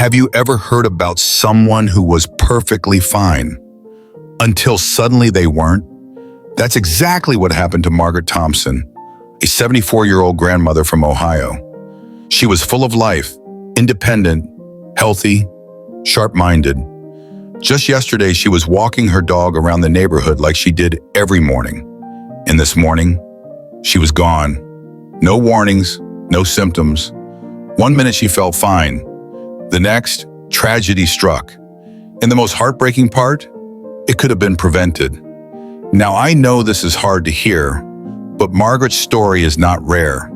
Have you ever heard about someone who was perfectly fine until suddenly they weren't? That's exactly what happened to Margaret Thompson, a 74-year-old grandmother from Ohio. She was full of life, independent, healthy, sharp-minded. Just yesterday, she was walking her dog around the neighborhood like she did every morning. And this morning, she was gone. No warnings, no symptoms. One minute she felt fine. The next, tragedy struck. And the most heartbreaking part, it could have been prevented. Now, I know this is hard to hear, but Margaret's story is not rare.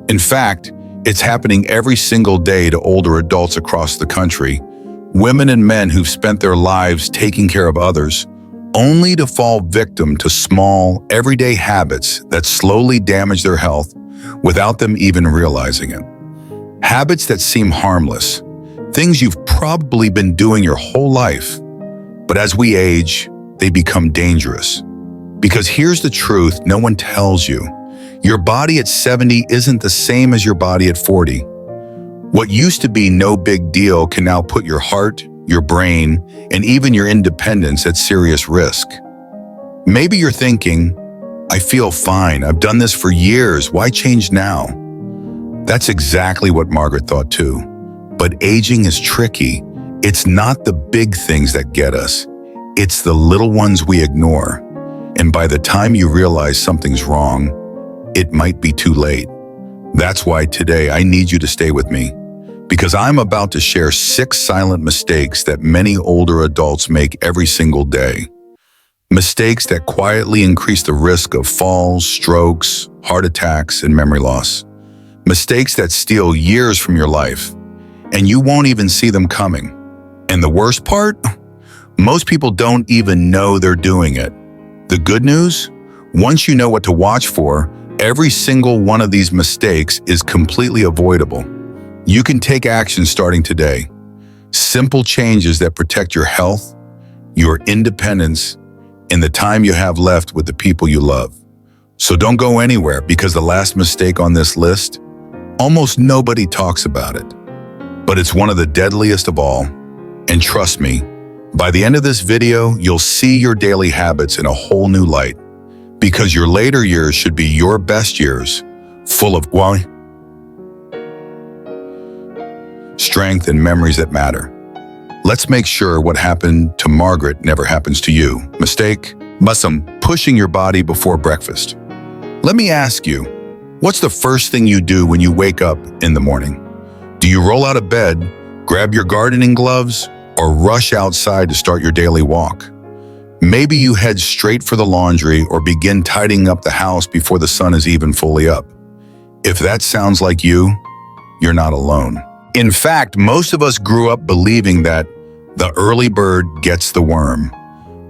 In fact, it's happening every single day to older adults across the country, women and men who've spent their lives taking care of others, only to fall victim to small, everyday habits that slowly damage their health without them even realizing it. Habits that seem harmless, things you've probably been doing your whole life, but as we age, they become dangerous. Because here's the truth no one tells you. Your body at 70 isn't the same as your body at 40. What used to be no big deal can now put your heart, your brain, and even your independence at serious risk. Maybe you're thinking, I feel fine, I've done this for years, why change now? That's exactly what Margaret thought too. But aging is tricky. It's not the big things that get us. It's the little ones we ignore. And by the time you realize something's wrong, it might be too late. That's why today I need you to stay with me, because I'm about to share 6 silent mistakes that many older adults make every single day. Mistakes that quietly increase the risk of falls, strokes, heart attacks, and memory loss. Mistakes that steal years from your life, and you won't even see them coming. And the worst part? Most people don't even know they're doing it. The good news? Once you know what to watch for, every single one of these mistakes is completely avoidable. You can take action starting today. Simple changes that protect your health, your independence, and the time you have left with the people you love. So don't go anywhere, because the last mistake on this list, almost nobody talks about it. But it's one of the deadliest of all. And trust me, by the end of this video, you'll see your daily habits in a whole new light. Because your later years should be your best years, full of strength and memories that matter. Let's make sure what happened to Margaret never happens to you. Mistake? Pushing your body before breakfast. Let me ask you, what's the first thing you do when you wake up in the morning? Do you roll out of bed, grab your gardening gloves, or rush outside to start your daily walk? Maybe you head straight for the laundry or begin tidying up the house before the sun is even fully up. If that sounds like you, you're not alone. In fact, most of us grew up believing that the early bird gets the worm,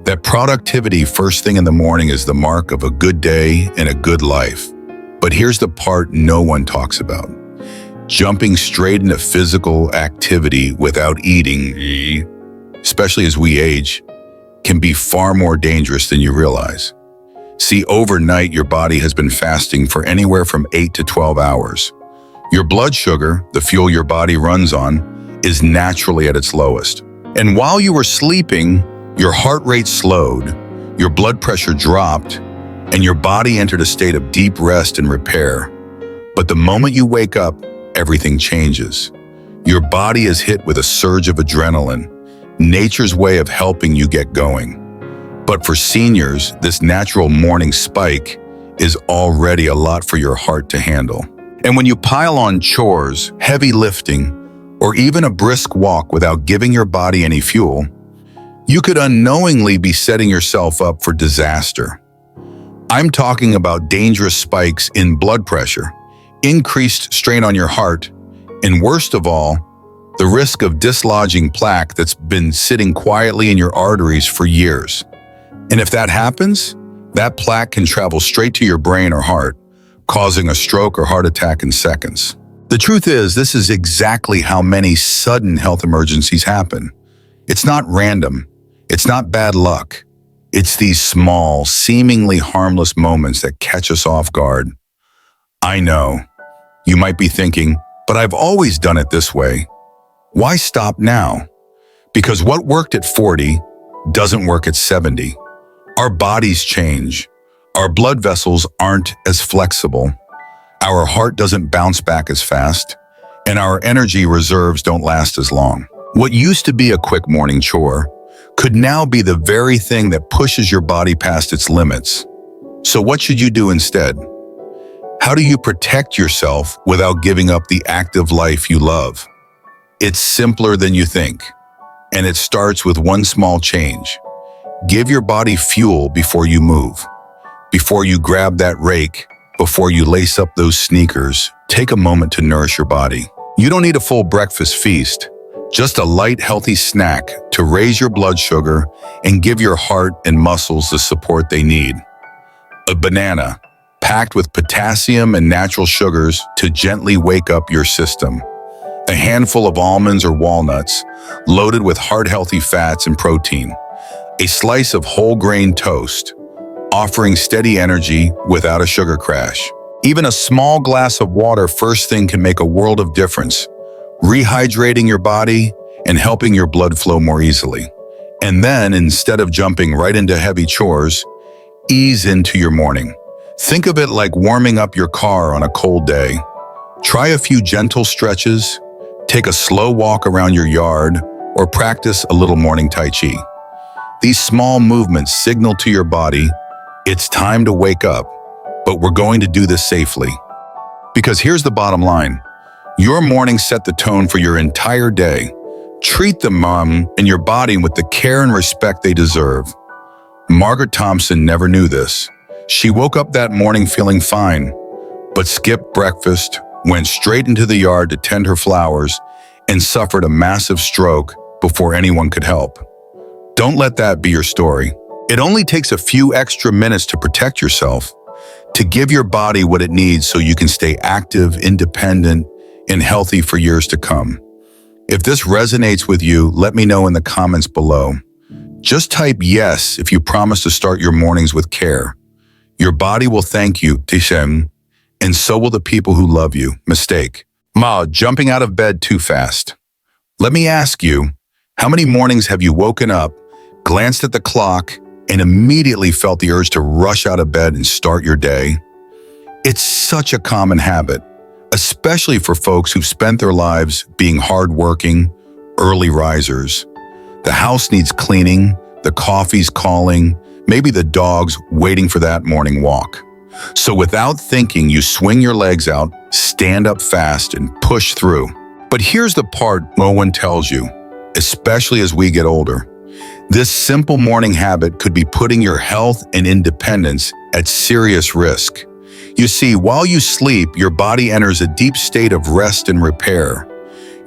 that productivity first thing in the morning is the mark of a good day and a good life. But here's the part no one talks about. Jumping straight into physical activity without eating, especially as we age, can be far more dangerous than you realize. See, overnight, your body has been fasting for anywhere from 8 to 12 hours. Your blood sugar, the fuel your body runs on, is naturally at its lowest. And while you were sleeping, your heart rate slowed, your blood pressure dropped, and your body entered a state of deep rest and repair. But the moment you wake up, everything changes. Your body is hit with a surge of adrenaline, nature's way of helping you get going. But for seniors, this natural morning spike is already a lot for your heart to handle. And when you pile on chores, heavy lifting, or even a brisk walk without giving your body any fuel, you could unknowingly be setting yourself up for disaster. I'm talking about dangerous spikes in blood pressure, increased strain on your heart, and worst of all, the risk of dislodging plaque that's been sitting quietly in your arteries for years. And if that happens, that plaque can travel straight to your brain or heart, causing a stroke or heart attack in seconds. The truth is, this is exactly how many sudden health emergencies happen. It's not random. It's not bad luck. It's these small, seemingly harmless moments that catch us off guard. I know. You might be thinking, but I've always done it this way. Why stop now? Because what worked at 40 doesn't work at 70. Our bodies change. Our blood vessels aren't as flexible. Our heart doesn't bounce back as fast, and our energy reserves don't last as long. What used to be a quick morning chore could now be the very thing that pushes your body past its limits. So what should you do instead? How do you protect yourself without giving up the active life you love? It's simpler than you think, and it starts with one small change. Give your body fuel before you move. Before you grab that rake, before you lace up those sneakers, take a moment to nourish your body. You don't need a full breakfast feast, just a light, healthy snack to raise your blood sugar and give your heart and muscles the support they need. A banana, packed with potassium and natural sugars to gently wake up your system. A handful of almonds or walnuts, loaded with heart-healthy fats and protein. A slice of whole grain toast, offering steady energy without a sugar crash. Even a small glass of water first thing can make a world of difference, rehydrating your body and helping your blood flow more easily. And then, instead of jumping right into heavy chores, ease into your morning. Think of it like warming up your car on a cold day. Try a few gentle stretches, take a slow walk around your yard, or practice a little morning Tai Chi. These small movements signal to your body, it's time to wake up, but we're going to do this safely. Because here's the bottom line. Your morning set the tone for your entire day. Treat the mom and your body with the care and respect they deserve. Margaret Thompson never knew this. She woke up that morning feeling fine, but skipped breakfast, went straight into the yard to tend her flowers, and suffered a massive stroke before anyone could help. Don't let that be your story. It only takes a few extra minutes to protect yourself, to give your body what it needs so you can stay active, independent, and healthy for years to come. If this resonates with you, let me know in the comments below. Just type yes if you promise to start your mornings with care. Your body will thank you, Tishem, and so will the people who love you. Mistake. Ma, jumping out of bed too fast. Let me ask you, how many mornings have you woken up, glanced at the clock, and immediately felt the urge to rush out of bed and start your day? It's such a common habit, especially for folks who've spent their lives being hardworking, early risers. The house needs cleaning, the coffee's calling, maybe the dog's waiting for that morning walk. So without thinking, you swing your legs out, stand up fast, and push through. But here's the part no one tells you, especially as we get older. This simple morning habit could be putting your health and independence at serious risk. You see, while you sleep, your body enters a deep state of rest and repair.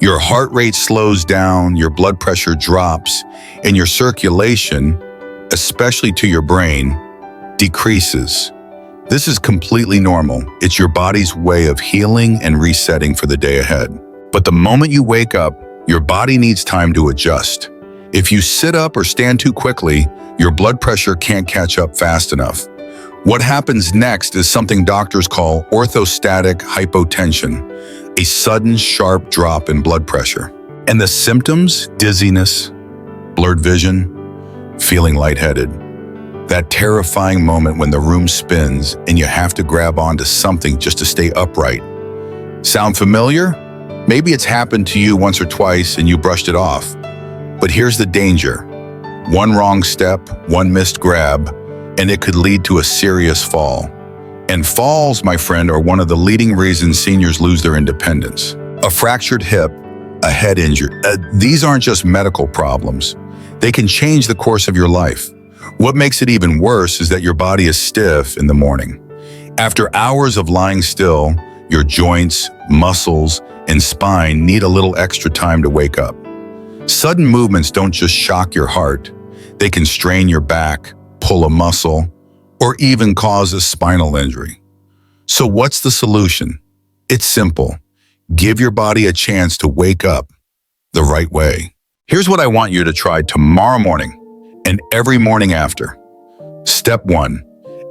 Your heart rate slows down, your blood pressure drops, and your circulation, especially to your brain, decreases. This is completely normal. It's your body's way of healing and resetting for the day ahead. But the moment you wake up, your body needs time to adjust. If you sit up or stand too quickly, your blood pressure can't catch up fast enough. What happens next is something doctors call orthostatic hypotension, a sudden, sharp drop in blood pressure. And the symptoms? Dizziness, blurred vision, feeling lightheaded. That terrifying moment when the room spins and you have to grab onto something just to stay upright. Sound familiar? Maybe it's happened to you once or twice and you brushed it off. But here's the danger. One wrong step, one missed grab, and it could lead to a serious fall. And falls, my friend, are one of the leading reasons seniors lose their independence. A fractured hip, a head injury, these aren't just medical problems. They can change the course of your life. What makes it even worse is that your body is stiff in the morning. After hours of lying still, your joints, muscles, and spine need a little extra time to wake up. Sudden movements don't just shock your heart. They can strain your back, pull a muscle, or even cause a spinal injury. So what's the solution? It's simple. Give your body a chance to wake up the right way. Here's what I want you to try tomorrow morning and every morning after. Step 1.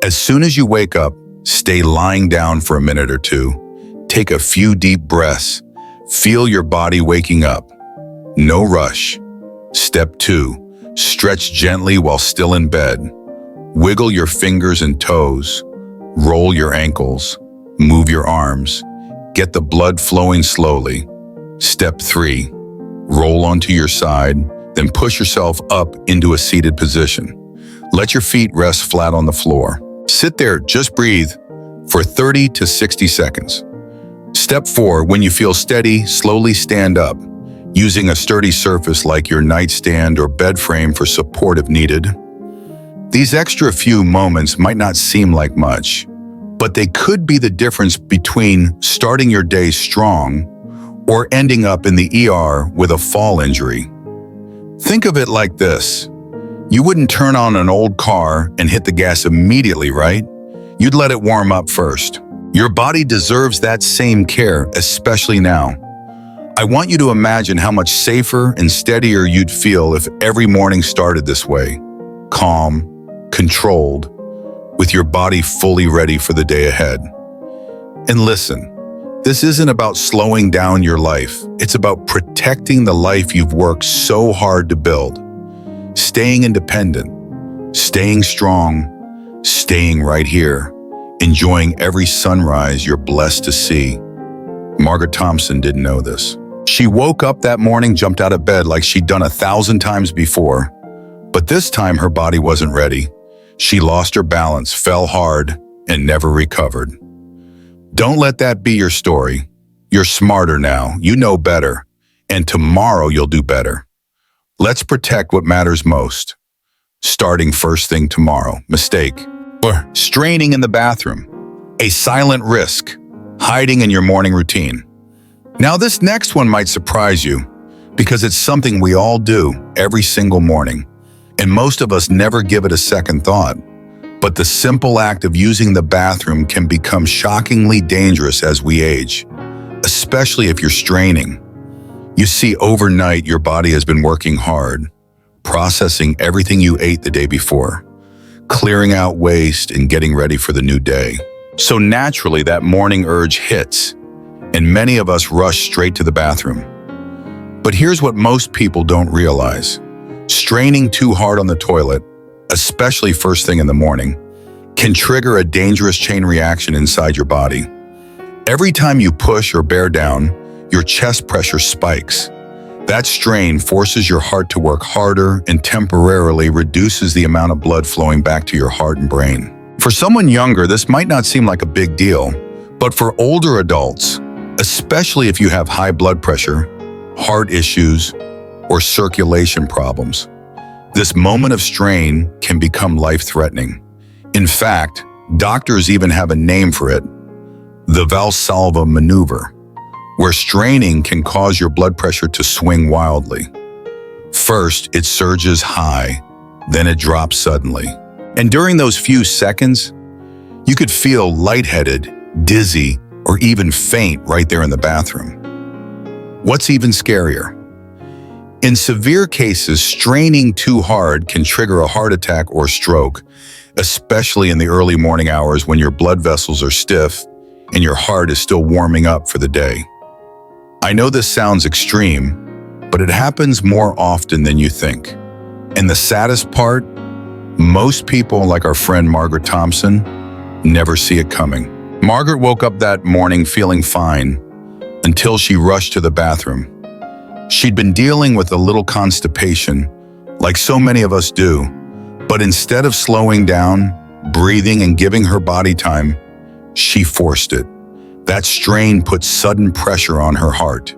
As soon as you wake up, stay lying down for a minute or two. Take a few deep breaths. Feel your body waking up. No rush. Step 2. Stretch gently while still in bed. Wiggle your fingers and toes. Roll your ankles. Move your arms. Get the blood flowing slowly. Step 3. Roll onto your side, then push yourself up into a seated position. Let your feet rest flat on the floor. Sit there, just breathe for 30 to 60 seconds. Step 4. When you feel steady, slowly stand up, using a sturdy surface like your nightstand or bed frame for support if needed. These extra few moments might not seem like much, but they could be the difference between starting your day strong or ending up in the ER with a fall injury. Think of it like this. You wouldn't turn on an old car and hit the gas immediately, right? You'd let it warm up first. Your body deserves that same care, especially now. I want you to imagine how much safer and steadier you'd feel if every morning started this way. Calm, controlled, with your body fully ready for the day ahead. And listen, this isn't about slowing down your life. It's about protecting the life you've worked so hard to build. Staying independent, staying strong, staying right here, enjoying every sunrise you're blessed to see. Margaret Thompson didn't know this. She woke up that morning, jumped out of bed like she'd done 1,000 times before. But this time her body wasn't ready. She lost her balance, fell hard, and never recovered. Don't let that be your story. You're smarter now, you know better, and tomorrow you'll do better. Let's protect what matters most. Starting first thing tomorrow, mistake, or straining in the bathroom, a silent risk, hiding in your morning routine. Now this next one might surprise you because it's something we all do every single morning, and most of us never give it a second thought. But the simple act of using the bathroom can become shockingly dangerous as we age, especially if you're straining. You see, overnight your body has been working hard, processing everything you ate the day before, clearing out waste and getting ready for the new day. So naturally that morning urge hits, and many of us rush straight to the bathroom. But here's what most people don't realize. Straining too hard on the toilet, especially first thing in the morning, can trigger a dangerous chain reaction inside your body. Every time you push or bear down, your chest pressure spikes. That strain forces your heart to work harder and temporarily reduces the amount of blood flowing back to your heart and brain. For someone younger, this might not seem like a big deal, but for older adults, especially if you have high blood pressure, heart issues, or circulation problems, this moment of strain can become life-threatening. In fact, doctors even have a name for it, the Valsalva maneuver, where straining can cause your blood pressure to swing wildly. First, it surges high, then it drops suddenly. And during those few seconds, you could feel lightheaded, dizzy, or even faint right there in the bathroom. What's even scarier? In severe cases, straining too hard can trigger a heart attack or stroke, especially in the early morning hours when your blood vessels are stiff and your heart is still warming up for the day. I know this sounds extreme, but it happens more often than you think. And the saddest part, most people, like our friend Margaret Thompson, never see it coming. Margaret woke up that morning feeling fine until she rushed to the bathroom. She'd been dealing with a little constipation, like so many of us do, but instead of slowing down, breathing, and giving her body time, she forced it. That strain put sudden pressure on her heart,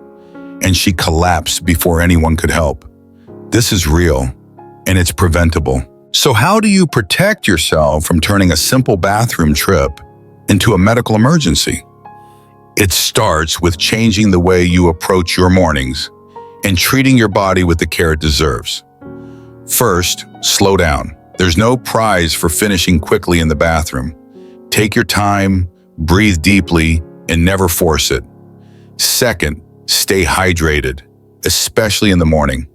and she collapsed before anyone could help. This is real, and it's preventable. So how do you protect yourself from turning a simple bathroom trip into a medical emergency? It starts with changing the way you approach your mornings and treating your body with the care it deserves. First, slow down. There's no prize for finishing quickly in the bathroom. Take your time, breathe deeply, and never force it. Second, stay hydrated, especially in the morning.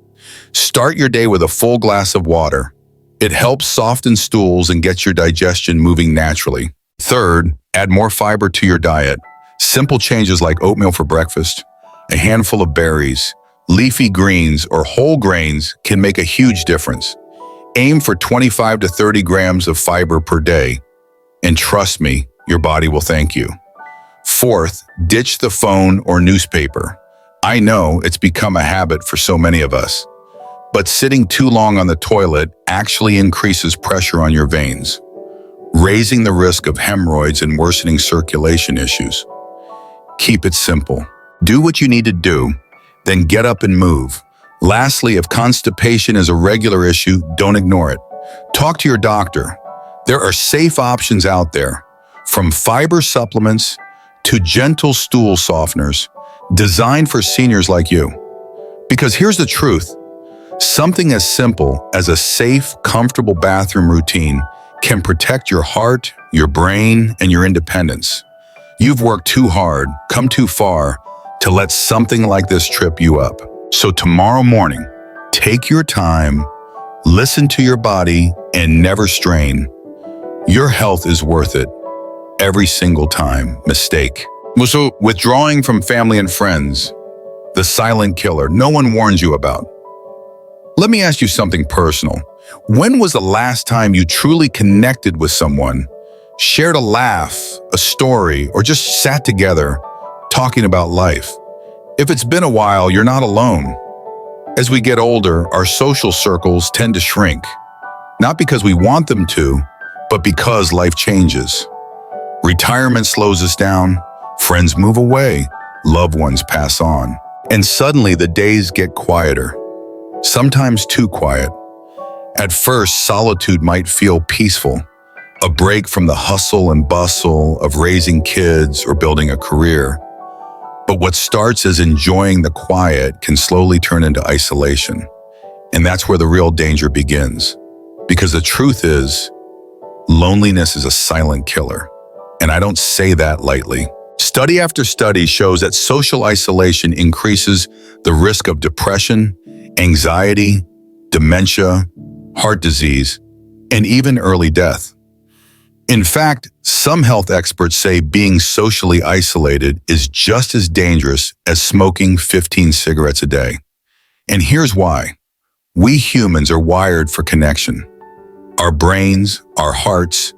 Start your day with a full glass of water. It helps soften stools and gets your digestion moving naturally. Third, add more fiber to your diet. Simple changes like oatmeal for breakfast, a handful of berries, leafy greens, or whole grains can make a huge difference. Aim for 25 to 30 grams of fiber per day, and trust me, your body will thank you. Fourth, ditch the phone or newspaper. I know it's become a habit for so many of us, but sitting too long on the toilet actually increases pressure on your veins, raising the risk of hemorrhoids and worsening circulation issues. Keep it simple. Do what you need to do, then get up and move. Lastly, if constipation is a regular issue, don't ignore it. Talk to your doctor. There are safe options out there, from fiber supplements to gentle stool softeners, designed for seniors like you. Because here's the truth, something as simple as a safe, comfortable bathroom routine can protect your heart, your brain, and your independence. You've worked too hard, come too far, to let something like this trip you up. So tomorrow morning, take your time, listen to your body, and never strain. Your health is worth it every single time. Mistake. So withdrawing from family and friends, the silent killer no one warns you about. Let me ask you something personal. When was the last time you truly connected with someone, shared a laugh, a story, or just sat together talking about life? If it's been a while, you're not alone. As we get older, our social circles tend to shrink, not because we want them to, but because life changes. Retirement slows us down, friends move away, loved ones pass on, and suddenly the days get quieter, sometimes too quiet. At first, solitude might feel peaceful, a break from the hustle and bustle of raising kids or building a career. But what starts as enjoying the quiet can slowly turn into isolation. And that's where the real danger begins. Because the truth is, loneliness is a silent killer. And I don't say that lightly. Study after study shows that social isolation increases the risk of depression, anxiety, dementia, heart disease, and even early death. In fact, some health experts say being socially isolated is just as dangerous as smoking 15 cigarettes a day. And here's why. We humans are wired for connection. Our brains, our hearts,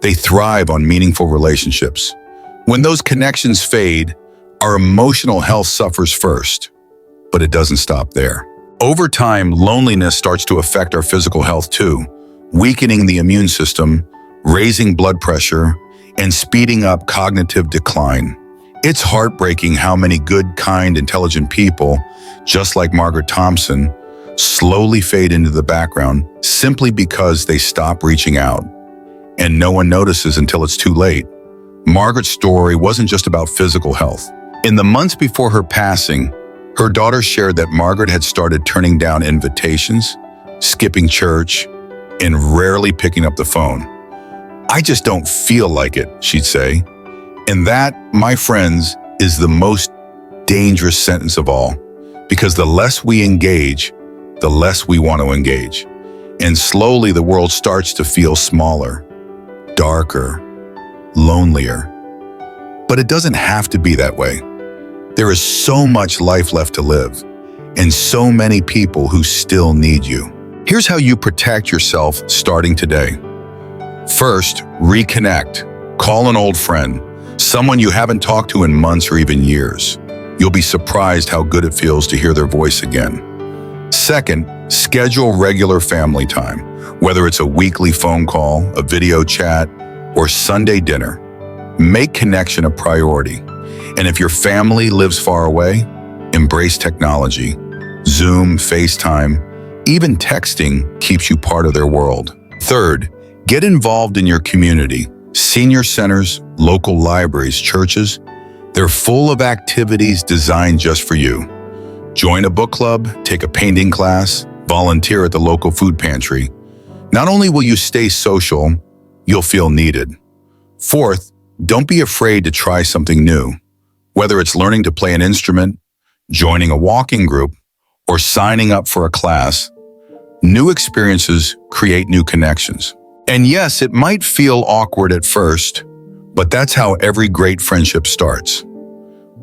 they thrive on meaningful relationships. When those connections fade, our emotional health suffers first. But it doesn't stop there. Over time, loneliness starts to affect our physical health too, weakening the immune system, raising blood pressure, and speeding up cognitive decline. It's heartbreaking how many good, kind, intelligent people, just like Margaret Thompson, slowly fade into the background simply because they stop reaching out. And no one notices until it's too late. Margaret's story wasn't just about physical health. In the months before her passing, her daughter shared that Margaret had started turning down invitations, skipping church, and rarely picking up the phone. "I just don't feel like it," she'd say. And that, my friends, is the most dangerous sentence of all, because the less we engage, the less we want to engage. And slowly the world starts to feel smaller, darker, lonelier. But it doesn't have to be that way. There is so much life left to live, and so many people who still need you. Here's how you protect yourself starting today. First, reconnect. Call an old friend, someone you haven't talked to in months or even years. You'll be surprised how good it feels to hear their voice again. Second, schedule regular family time, whether it's a weekly phone call, a video chat, or Sunday dinner. Make connection a priority. And if your family lives far away, embrace technology. Zoom, FaceTime, even texting keeps you part of their world. Third, get involved in your community. Senior centers, local libraries, churches, they're full of activities designed just for you. Join a book club, take a painting class, volunteer at the local food pantry. Not only will you stay social, you'll feel needed. Fourth, don't be afraid to try something new. Whether it's learning to play an instrument, joining a walking group, or signing up for a class, new experiences create new connections. And yes, it might feel awkward at first, but that's how every great friendship starts.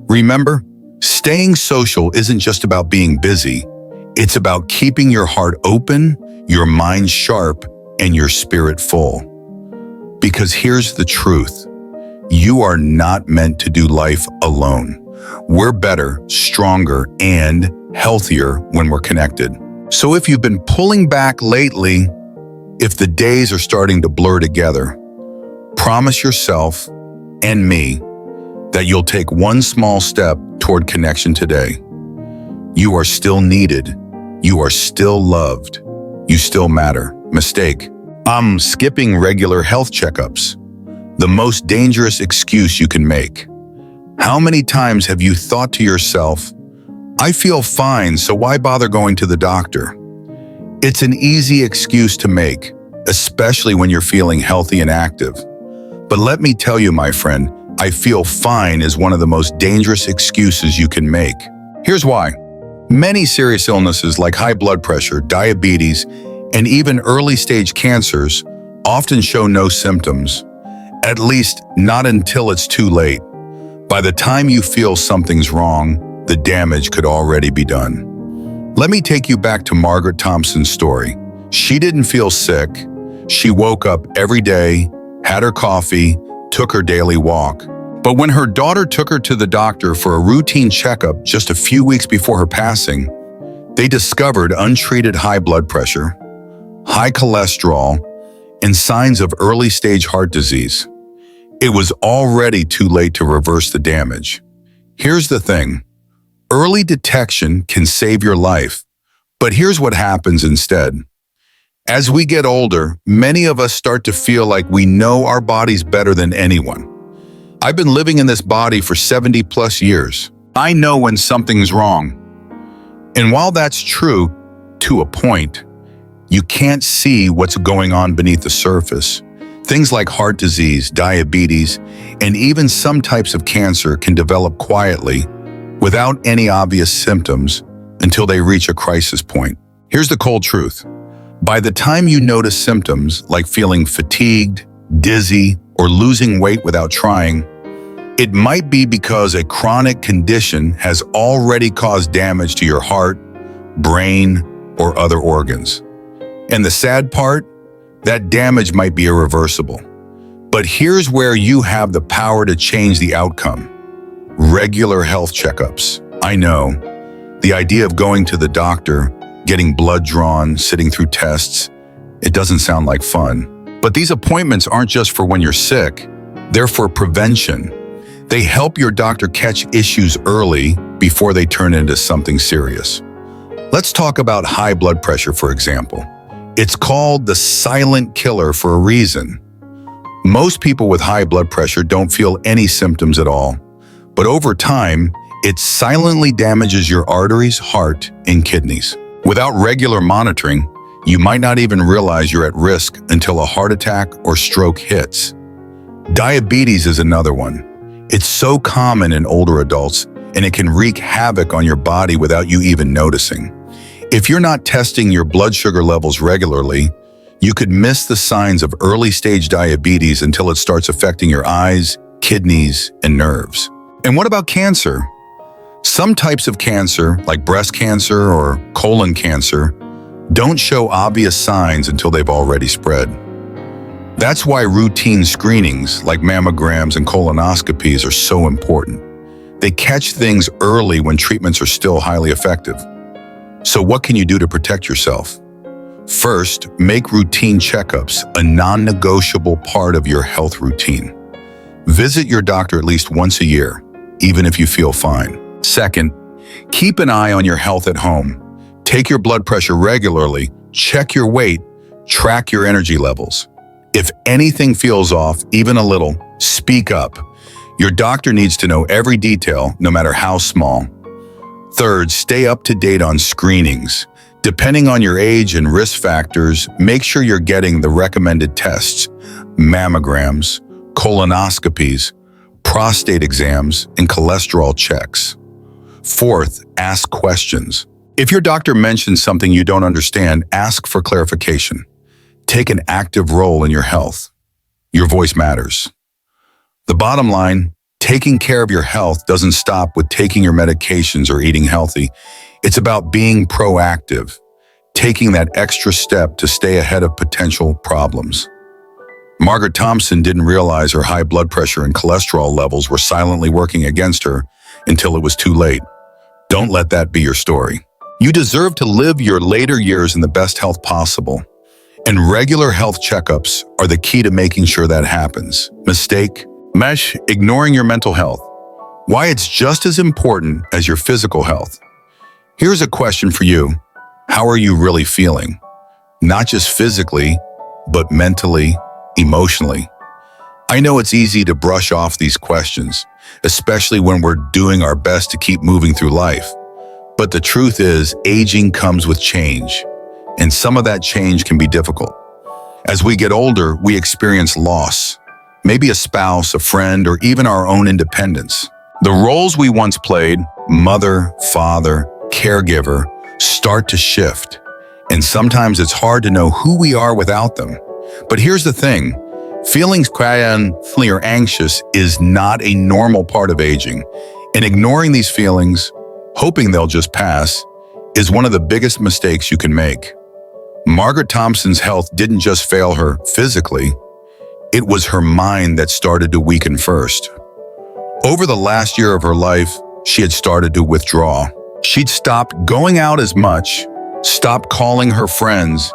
Remember, Staying social isn't just about being busy. It's about keeping your heart open, your mind sharp, and your spirit full. Because here's the truth. You are not meant to do life alone. We're better, stronger, and healthier when we're connected. So if you've been pulling back lately, if the days are starting to blur together, promise yourself and me that you'll take one small step toward connection today. You are still needed. You are still loved. You still matter. Mistake. I'm skipping regular health checkups. The most dangerous excuse you can make. How many times have you thought to yourself, I feel fine, so why bother going to the doctor? It's an easy excuse to make, especially when you're feeling healthy and active. But let me tell you, my friend, I feel fine is one of the most dangerous excuses you can make. Here's why. Many serious illnesses like high blood pressure, diabetes, and even early-stage cancers often show no symptoms, at least not until it's too late. By the time you feel something's wrong, the damage could already be done. Let me take you back to Margaret Thompson's story. She didn't feel sick. She woke up every day, had her coffee, took her daily walk. But when her daughter took her to the doctor for a routine checkup just a few weeks before her passing, they discovered untreated high blood pressure, high cholesterol, and signs of early-stage heart disease. It was already too late to reverse the damage. Here's the thing. Early detection can save your life, but here's what happens instead. As we get older, many of us start to feel like we know our bodies better than anyone. I've been living in this body for 70 plus years. I know when something's wrong. And while that's true, to a point, you can't see what's going on beneath the surface. Things like heart disease, diabetes, and even some types of cancer can develop quietly without any obvious symptoms until they reach a crisis point. Here's the cold truth. By the time you notice symptoms like feeling fatigued, dizzy, or losing weight without trying, it might be because a chronic condition has already caused damage to your heart, brain, or other organs. And the sad part, that damage might be irreversible. But here's where you have the power to change the outcome. Regular health checkups. I know, the idea of going to the doctor, getting blood drawn, sitting through tests, it doesn't sound like fun. But these appointments aren't just for when you're sick, they're for prevention. They help your doctor catch issues early before they turn into something serious. Let's talk about high blood pressure, for example. It's called the silent killer for a reason. Most people with high blood pressure don't feel any symptoms at all, but over time, it silently damages your arteries, heart, and kidneys. Without regular monitoring, you might not even realize you're at risk until a heart attack or stroke hits. Diabetes is another one. It's so common in older adults, and it can wreak havoc on your body without you even noticing. If you're not testing your blood sugar levels regularly, you could miss the signs of early-stage diabetes until it starts affecting your eyes, kidneys, and nerves. And what about cancer? Some types of cancer, like breast cancer or colon cancer, don't show obvious signs until they've already spread. That's why routine screenings like mammograms and colonoscopies are so important. They catch things early when treatments are still highly effective. So what can you do to protect yourself? First, make routine checkups a non-negotiable part of your health routine. Visit your doctor at least once a year, even if you feel fine. Second, keep an eye on your health at home. Take your blood pressure regularly, check your weight, track your energy levels. If anything feels off, even a little, speak up. Your doctor needs to know every detail, no matter how small. Third, stay up to date on screenings. Depending on your age and risk factors, make sure you're getting the recommended tests, mammograms, colonoscopies, prostate exams, and cholesterol checks. Fourth, ask questions. If your doctor mentions something you don't understand, ask for clarification. Take an active role in your health. Your voice matters. The bottom line, Taking care of your health doesn't stop with taking your medications or eating healthy. It's about being proactive, taking that extra step to stay ahead of potential problems. Margaret Thompson didn't realize her high blood pressure and cholesterol levels were silently working against her until it was too late. Don't let that be your story. You deserve to live your later years in the best health possible, and regular health checkups are the key to making sure that happens. Mistake? Mesh, ignoring your mental health. Why it's just as important as your physical health. Here's a question for you. How are you really feeling? Not just physically, but mentally, emotionally. I know it's easy to brush off these questions, especially when we're doing our best to keep moving through life. But the truth is, aging comes with change, and some of that change can be difficult. As we get older, we experience loss, maybe a spouse, a friend, or even our own independence. The roles we once played, mother, father, caregiver, start to shift, and sometimes it's hard to know who we are without them. But here's the thing, feeling quietly or anxious is not a normal part of aging, and ignoring these feelings, hoping they'll just pass, is one of the biggest mistakes you can make. Margaret Thompson's health didn't just fail her physically, it was her mind that started to weaken first. Over the last year of her life, she had started to withdraw. She'd stopped going out as much, stopped calling her friends,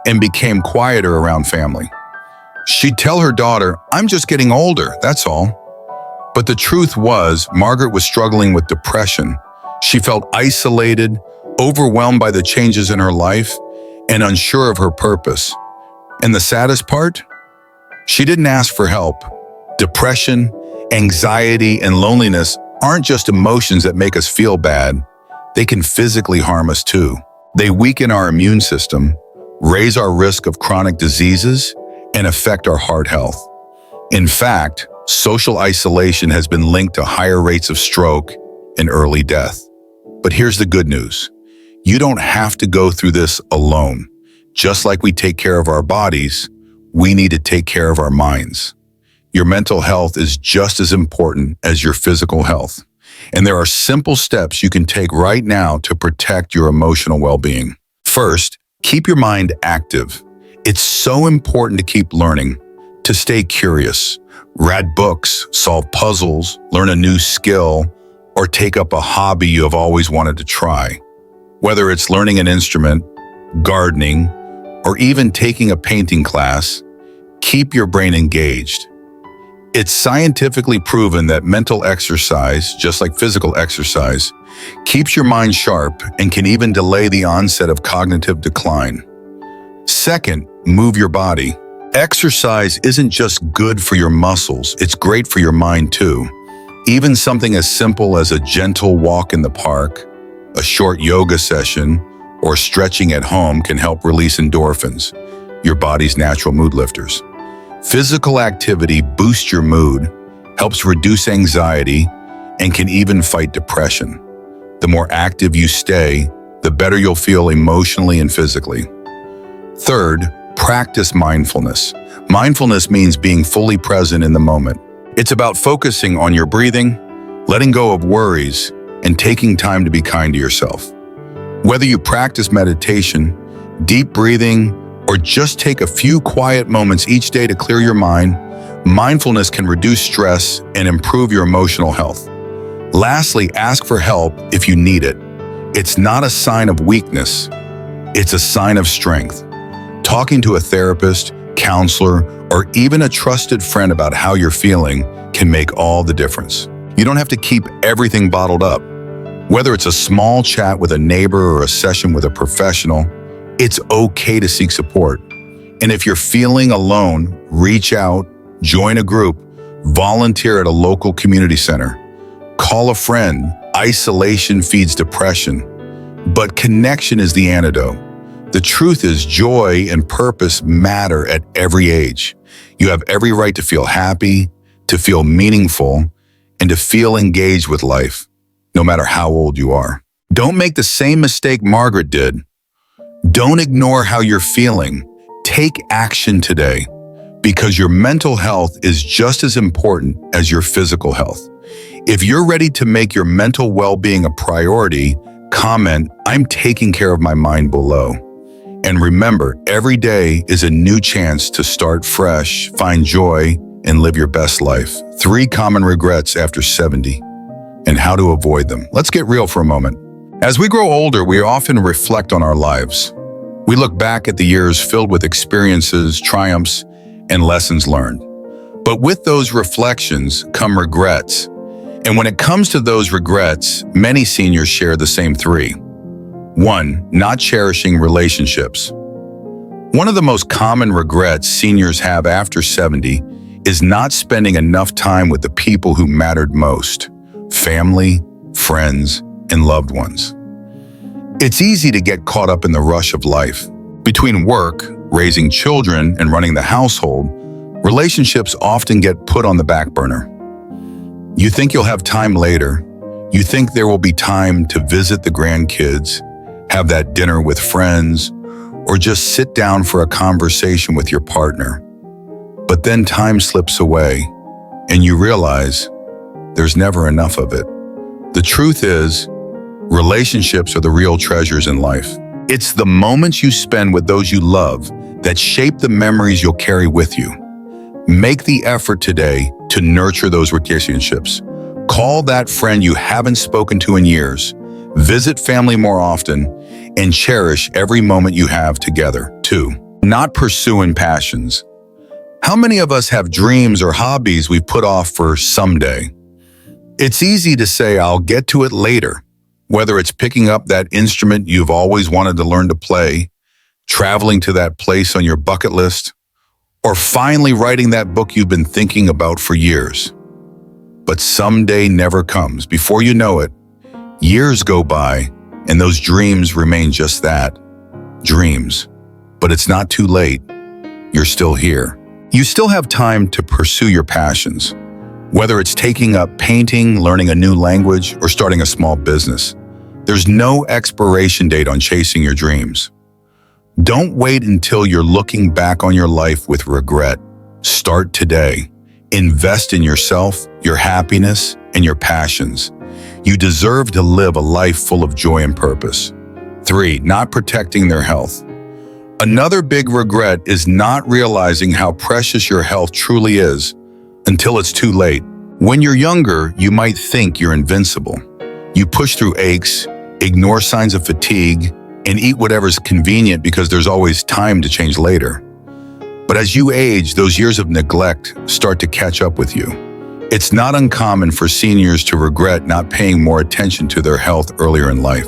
and became quieter around family. She'd tell her daughter, "I'm just getting older, that's all." But the truth was, Margaret was struggling with depression. She felt isolated, overwhelmed by the changes in her life, and unsure of her purpose. And the saddest part? She didn't ask for help. Depression, anxiety, and loneliness aren't just emotions that make us feel bad. They can physically harm us too. They weaken our immune system, raise our risk of chronic diseases, and affect our heart health. In fact, social isolation has been linked to higher rates of stroke and early death. But here's the good news. You don't have to go through this alone. Just like we take care of our bodies, we need to take care of our minds. Your mental health is just as important as your physical health. And there are simple steps you can take right now to protect your emotional well-being. First, keep your mind active. It's so important to keep learning, to stay curious, read books, solve puzzles, learn a new skill, or take up a hobby you have always wanted to try. Whether it's learning an instrument, gardening, or even taking a painting class, keep your brain engaged. It's scientifically proven that mental exercise, just like physical exercise, keeps your mind sharp and can even delay the onset of cognitive decline. Second, move your body. Exercise isn't just good for your muscles, it's great for your mind too. Even something as simple as a gentle walk in the park, a short yoga session, or stretching at home can help release endorphins, your body's natural mood lifters. Physical activity boosts your mood, helps reduce anxiety, and can even fight depression. The more active you stay, the better you'll feel emotionally and physically. Third, practice mindfulness. Mindfulness means being fully present in the moment. It's about focusing on your breathing, letting go of worries, and taking time to be kind to yourself. Whether you practice meditation, deep breathing, or just take a few quiet moments each day to clear your mind, mindfulness can reduce stress and improve your emotional health. Lastly, ask for help if you need it. It's not a sign of weakness, it's a sign of strength. Talking to a therapist, counselor, or even a trusted friend about how you're feeling can make all the difference. You don't have to keep everything bottled up. Whether it's a small chat with a neighbor or a session with a professional, it's okay to seek support. And if you're feeling alone, reach out, join a group, volunteer at a local community center, call a friend. Isolation feeds depression, but connection is the antidote. The truth is, joy and purpose matter at every age. You have every right to feel happy, to feel meaningful, and to feel engaged with life, no matter how old you are. Don't make the same mistake Margaret did. Don't ignore how you're feeling. Take action today, because your mental health is just as important as your physical health. If you're ready to make your mental well-being a priority, comment, "I'm taking care of my mind" below. And remember, every day is a new chance to start fresh, find joy, and live your best life. 3 common regrets after 70 and how to avoid them. Let's get real for a moment. As we grow older, we often reflect on our lives. We look back at the years filled with experiences, triumphs, and lessons learned. But with those reflections come regrets. And when it comes to those regrets, many seniors share the same 3. 1. Not cherishing relationships. One of the most common regrets seniors have after 70 is not spending enough time with the people who mattered most: family, friends, and loved ones. It's easy to get caught up in the rush of life. Between work, raising children, and running the household, relationships often get put on the back burner. You think you'll have time later. You think there will be time to visit the grandkids, have that dinner with friends, or just sit down for a conversation with your partner. But then time slips away, and you realize there's never enough of it. The truth is, relationships are the real treasures in life. It's the moments you spend with those you love that shape the memories you'll carry with you. Make the effort today to nurture those relationships. Call that friend you haven't spoken to in years. Visit family more often, and cherish every moment you have together. 2. Not pursuing passions. How many of us have dreams or hobbies we've put off for someday? It's easy to say, "I'll get to it later," whether it's picking up that instrument you've always wanted to learn to play, traveling to that place on your bucket list, or finally writing that book you've been thinking about for years. But someday never comes. Before you know it, years go by, and those dreams remain just that, dreams. But it's not too late. You're still here. You still have time to pursue your passions, whether it's taking up painting, learning a new language, or starting a small business. There's no expiration date on chasing your dreams. Don't wait until you're looking back on your life with regret. Start today. Invest in yourself, your happiness, and your passions. You deserve to live a life full of joy and purpose. 3. Not protecting their health. Another big regret is not realizing how precious your health truly is until it's too late. When you're younger, you might think you're invincible. You push through aches, ignore signs of fatigue, and eat whatever's convenient because there's always time to change later. But as you age, those years of neglect start to catch up with you. It's not uncommon for seniors to regret not paying more attention to their health earlier in life.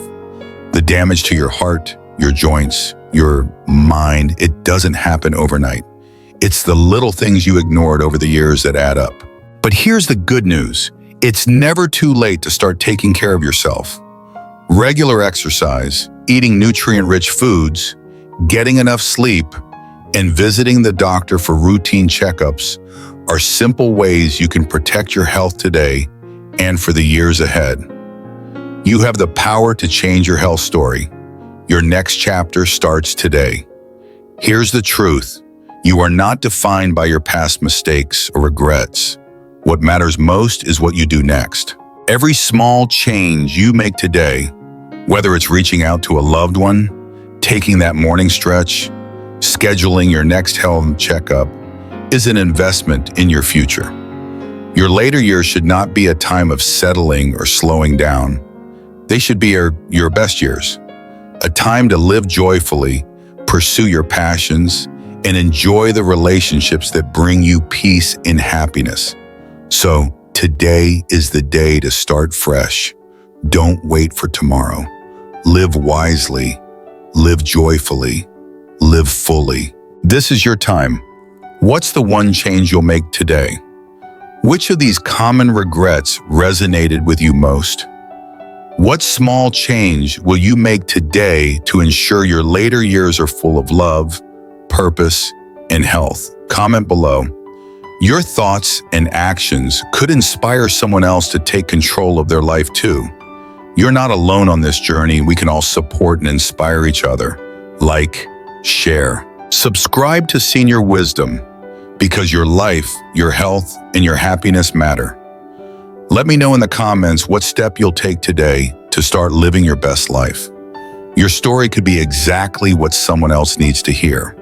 The damage to your heart, your joints, your mind, it doesn't happen overnight. It's the little things you ignored over the years that add up. But here's the good news. It's never too late to start taking care of yourself. Regular exercise, eating nutrient-rich foods, getting enough sleep, and visiting the doctor for routine checkups are simple ways you can protect your health today and for the years ahead. You have the power to change your health story. Your next chapter starts today. Here's the truth. You are not defined by your past mistakes or regrets. What matters most is what you do next. Every small change you make today, whether it's reaching out to a loved one, taking that morning stretch, scheduling your next health checkup, is an investment in your future. Your later years should not be a time of settling or slowing down. They should be your best years. A time to live joyfully, pursue your passions, and enjoy the relationships that bring you peace and happiness. So, today is the day to start fresh. Don't wait for tomorrow. Live wisely, live joyfully, live fully. This is your time. What's the one change you'll make today? Which of these common regrets resonated with you most? What small change will you make today to ensure your later years are full of love, purpose, and health? Comment below. Your thoughts and actions could inspire someone else to take control of their life too. You're not alone on this journey. We can all support and inspire each other. Like, share, subscribe to Senior Wisdom, because your life, your health, and your happiness matter. Let me know in the comments what step you'll take today to start living your best life. Your story could be exactly what someone else needs to hear.